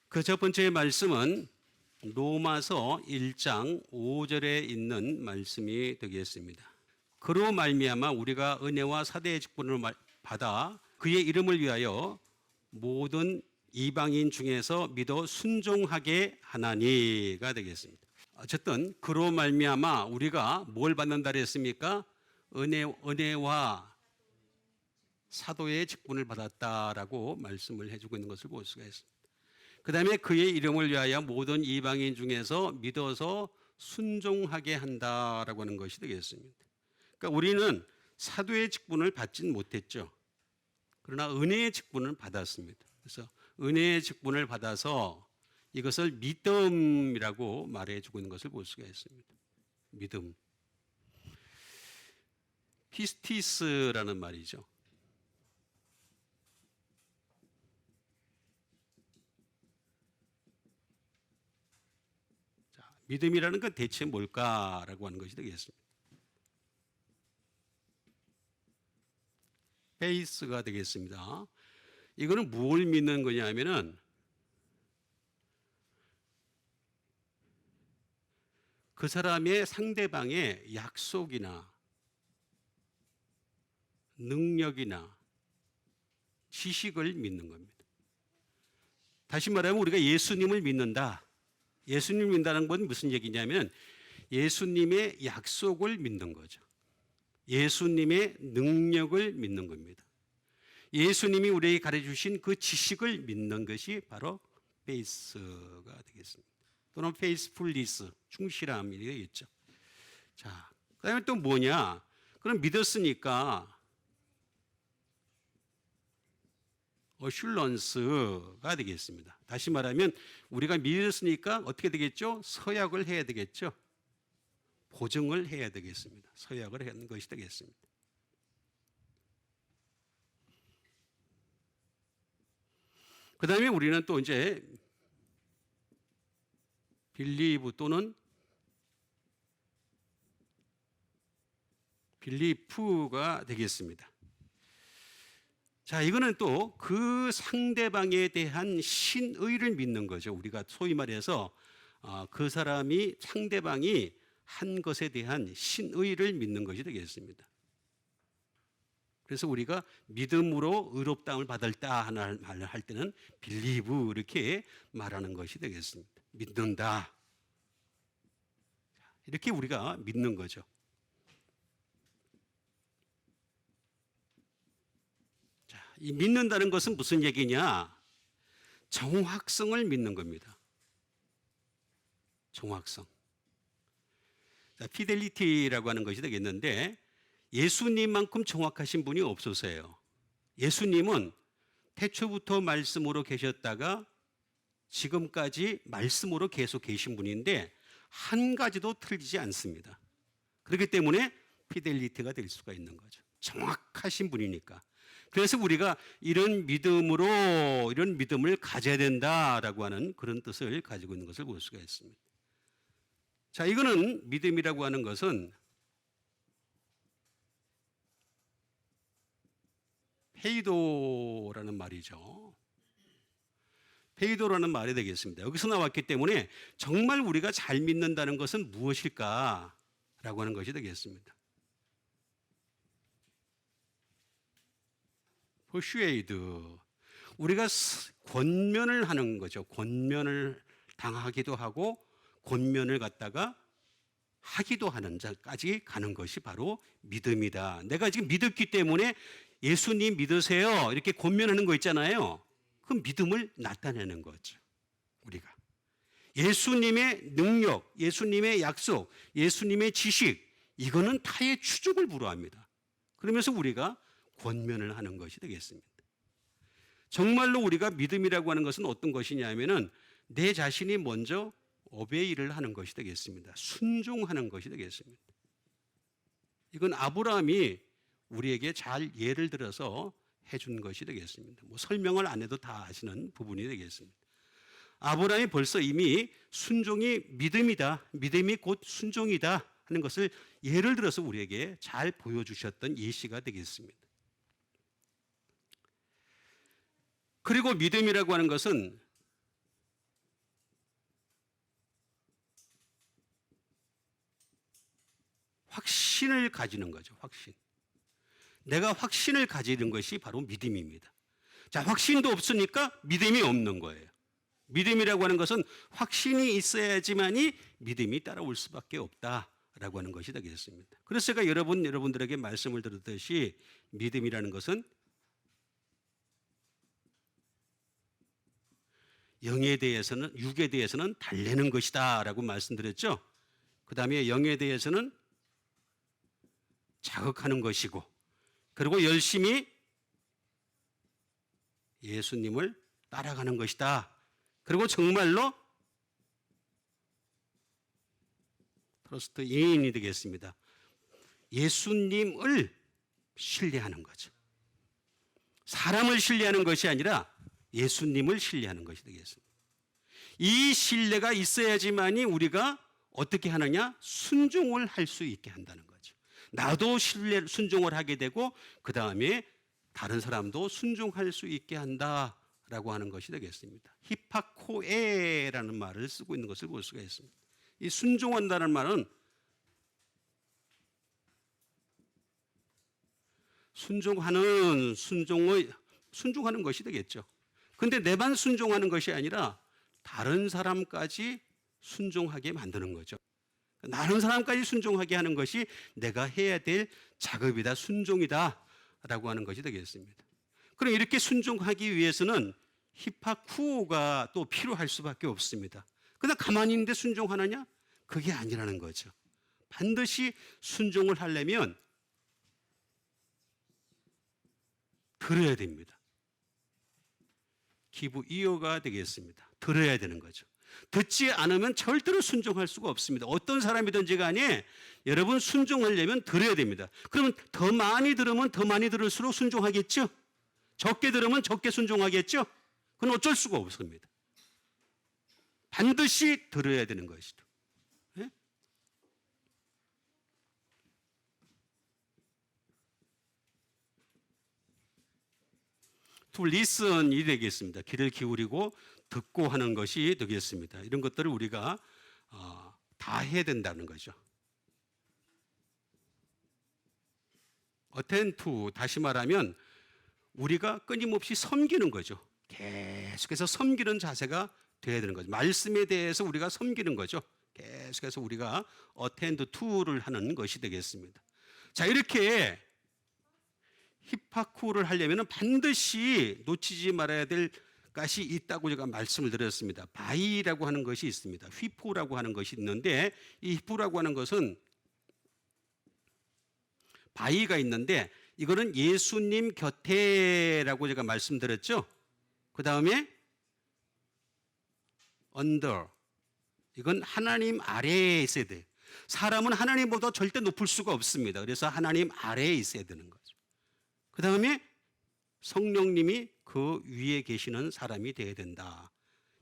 그 첫 번째 말씀은 로마서 1장 5절에 있는 말씀이 되겠습니다. 그로 말미암아 우리가 은혜와 사대의 직분을 받아 그의 이름을 위하여 모든 이방인 중에서 믿어 순종하게 하나니가 되겠습니다. 어쨌든 그로 말미암아 우리가 뭘 받는다 그랬습니까? 은혜와 사도의 직분을 받았다라고 말씀을 해주고 있는 것을 볼 수가 있습니다. 그 다음에 그의 이름을 위하여 모든 이방인 중에서 믿어서 순종하게 한다라고 하는 것이 되겠습니다. 그러니까 우리는 사도의 직분을 받진 못했죠. 그러나 은혜의 직분을 받았습니다. 그래서 은혜의 직분을 받아서 이것을 믿음이라고 말해주고 있는 것을 볼 수가 있습니다. 믿음. 피스티스라는 말이죠. 믿음이라는 건 대체 뭘까라고 하는 것이 되겠습니다. 페이스가 되겠습니다. 이거는 무엇을 믿는 거냐 하면은 그 사람의 상대방의 약속이나 능력이나 지식을 믿는 겁니다. 다시 말하면 우리가 예수님을 믿는다. 예수님을 믿는다는 건 무슨 얘기냐면 예수님의 약속을 믿는 거죠. 예수님의 능력을 믿는 겁니다. 예수님이 우리에게 가르쳐주신 그 지식을 믿는 것이 바로 페이스가 되겠습니다. 또는 페이스풀리스, 충실함이 되겠죠. 자, 그 다음에 또 뭐냐? 그럼 믿었으니까 어슐런스가 되겠습니다. 다시 말하면 우리가 믿었으니까 어떻게 되겠죠? 서약을 해야 되겠죠. 보증을 해야 되겠습니다. 서약을 하는 것이 되겠습니다. 그 다음에 우리는 또 이제 빌리브 또는 빌리프가 되겠습니다. 자, 이거는 또 그 상대방에 대한 신의를 믿는 거죠. 우리가 소위 말해서 그 사람이 상대방이 한 것에 대한 신의를 믿는 것이 되겠습니다. 그래서 우리가 믿음으로 의롭다함을 받을다 하는 말을 할 때는 빌리브 이렇게 말하는 것이 되겠습니다. 믿는다. 이렇게 우리가 믿는 거죠. 자, 이 믿는다는 것은 무슨 얘기냐? 정확성을 믿는 겁니다. 정확성. 자, 피델리티라고 하는 것이 되겠는데 예수님만큼 정확하신 분이 없으세요. 예수님은 태초부터 말씀으로 계셨다가 지금까지 말씀으로 계속 계신 분인데 한 가지도 틀리지 않습니다. 그렇기 때문에 피델리티가 될 수가 있는 거죠. 정확하신 분이니까. 그래서 우리가 이런 믿음을 가져야 된다라고 하는 그런 뜻을 가지고 있는 것을 볼 수가 있습니다. 자, 이거는 믿음이라고 하는 것은 페이도라는 말이죠. 페이도라는 말이 되겠습니다. 여기서 나왔기 때문에 정말 우리가 잘 믿는다는 것은 무엇일까라고 하는 것이 되겠습니다. 퍼슈에이드. 우리가 권면을 하는 거죠. 권면을 당하기도 하고 권면을 갖다가 하기도 하는 자까지 가는 것이 바로 믿음이다. 내가 지금 믿었기 때문에 예수님 믿으세요. 이렇게 권면하는 거 있잖아요. 그 믿음을 나타내는 거죠. 우리가. 예수님의 능력, 예수님의 약속, 예수님의 지식, 이거는 타의 추종을 불허합니다. 그러면서 우리가 권면을 하는 것이 되겠습니다. 정말로 우리가 믿음이라고 하는 것은 어떤 것이냐 하면은 내 자신이 먼저 오베이를 하는 것이 되겠습니다. 순종하는 것이 되겠습니다. 이건 아브라함이 우리에게 잘 예를 들어서 해준 것이 되겠습니다. 뭐 설명을 안 해도 다 아시는 부분이 되겠습니다. 아브라함이 벌써 이미 순종이 믿음이다. 믿음이 곧 순종이다 하는 것을 예를 들어서 우리에게 잘 보여주셨던 예시가 되겠습니다. 그리고 믿음이라고 하는 것은 확신을 가지는 거죠. 확신. 내가 확신을 가지는 것이 바로 믿음입니다. 자, 확신도 없으니까 믿음이 없는 거예요. 믿음이라고 하는 것은 확신이 있어야지만이 믿음이 따라올 수밖에 없다라고 하는 것이 되겠습니다. 그래서 제가 여러분들에게 말씀을 드렸듯이 믿음이라는 것은 영에 대해서는, 육에 대해서는 달래는 것이다라고 말씀드렸죠. 그 다음에 영에 대해서는 자극하는 것이고, 그리고 열심히 예수님을 따라가는 것이다. 그리고 정말로 트러스트 인이 되겠습니다. 예수님을 신뢰하는 거죠. 사람을 신뢰하는 것이 아니라 예수님을 신뢰하는 것이 되겠습니다. 이 신뢰가 있어야지만이 우리가 어떻게 하느냐? 순종을 할 수 있게 한다는 거죠. 나도 순종을 하게 되고 그 다음에 다른 사람도 순종할 수 있게 한다라고 하는 것이 되겠습니다. 히파코에라는 말을 쓰고 있는 것을 볼 수가 있습니다. 이 순종한다는 말은 순종하는 것이 되겠죠. 근데 내만 순종하는 것이 아니라 다른 사람까지 순종하게 만드는 거죠. 다른 사람까지 순종하게 하는 것이 내가 해야 될 작업이다, 순종이다 라고 하는 것이 되겠습니다. 그럼 이렇게 순종하기 위해서는 히파쿠오가 또 필요할 수밖에 없습니다. 그냥 가만히 있는데 순종하느냐? 그게 아니라는 거죠. 반드시 순종을 하려면 들어야 됩니다. 기부 이어가 되겠습니다. 들어야 되는 거죠. 듣지 않으면 절대로 순종할 수가 없습니다. 어떤 사람이든지 간에 여러분 순종하려면 들어야 됩니다. 그러면 더 많이 들으면 더 많이 들을수록 순종하겠죠? 적게 들으면 적게 순종하겠죠? 그건 어쩔 수가 없습니다. 반드시 들어야 되는 것이죠. 네? To listen이 되겠습니다. 귀를 기울이고 듣고 하는 것이 되겠습니다. 이런 것들을 우리가 다 해야 된다는 거죠. attend to, 다시 말하면 우리가 끊임없이 섬기는 거죠. 계속해서 섬기는 자세가 돼야 되는 거죠. 말씀에 대해서 우리가 섬기는 거죠. 계속해서 우리가 attend to를 하는 것이 되겠습니다. 자, 이렇게 히파쿠를 하려면 반드시 놓치지 말아야 될 것이 있다고 제가 말씀을 드렸습니다. 바이라고 하는 것이 있습니다. 휘포라고 하는 것이 있는데 이 휘포라고 하는 것은 바이가 있는데 이거는 예수님 곁에라고 제가 말씀드렸죠. 그 다음에 under, 이건 하나님 아래에 있어야 돼요. 사람은 하나님보다 절대 높을 수가 없습니다. 그래서 하나님 아래에 있어야 되는 거죠. 그 다음에 성령님이 그 위에 계시는 사람이 되어야 된다.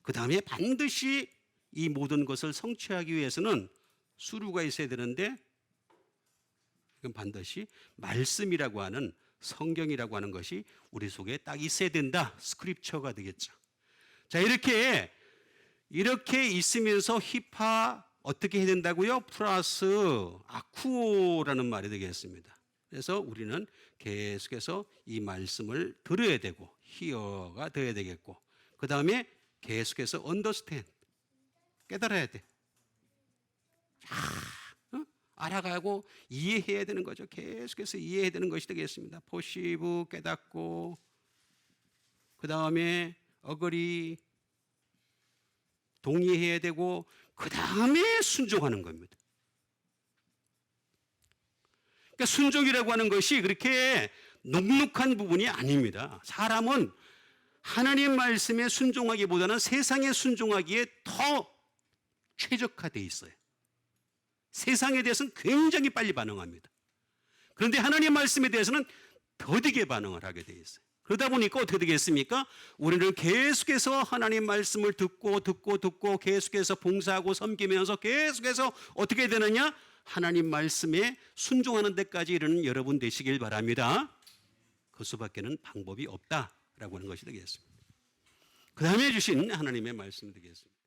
그 다음에 반드시 이 모든 것을 성취하기 위해서는 수루가 있어야 되는데 이건 반드시 말씀이라고 하는 성경이라고 하는 것이 우리 속에 딱 있어야 된다. 스크립처가 되겠죠. 자, 이렇게 있으면서 히파 어떻게 해야 된다고요? 플러스 아쿠오라는 말이 되겠습니다. 그래서 우리는 계속해서 이 말씀을 들어야 되고 히어가 되어야 되겠고 그 다음에 계속해서 understand, 깨달아야 돼. 알아가고 이해해야 되는 거죠. 계속해서 이해해야 되는 것이 되겠습니다. 포시브 깨닫고 그 다음에 agree 동의해야 되고 그 다음에 순종하는 겁니다. 그러니까 순종이라고 하는 것이 그렇게 눅눅한 부분이 아닙니다. 사람은 하나님 말씀에 순종하기보다는 세상에 순종하기에 더 최적화되어 있어요. 세상에 대해서는 굉장히 빨리 반응합니다. 그런데 하나님 말씀에 대해서는 더디게 반응을 하게 되어 있어요. 그러다 보니까 어떻게 되겠습니까? 우리는 계속해서 하나님 말씀을 듣고 계속해서 봉사하고 섬기면서 계속해서 어떻게 되느냐? 하나님 말씀에 순종하는 데까지 이르는 여러분 되시길 바랍니다. 그 수밖에는 방법이 없다라고 하는 것이 되겠습니다. 그 다음에 주신 하나님의 말씀이 되겠습니다.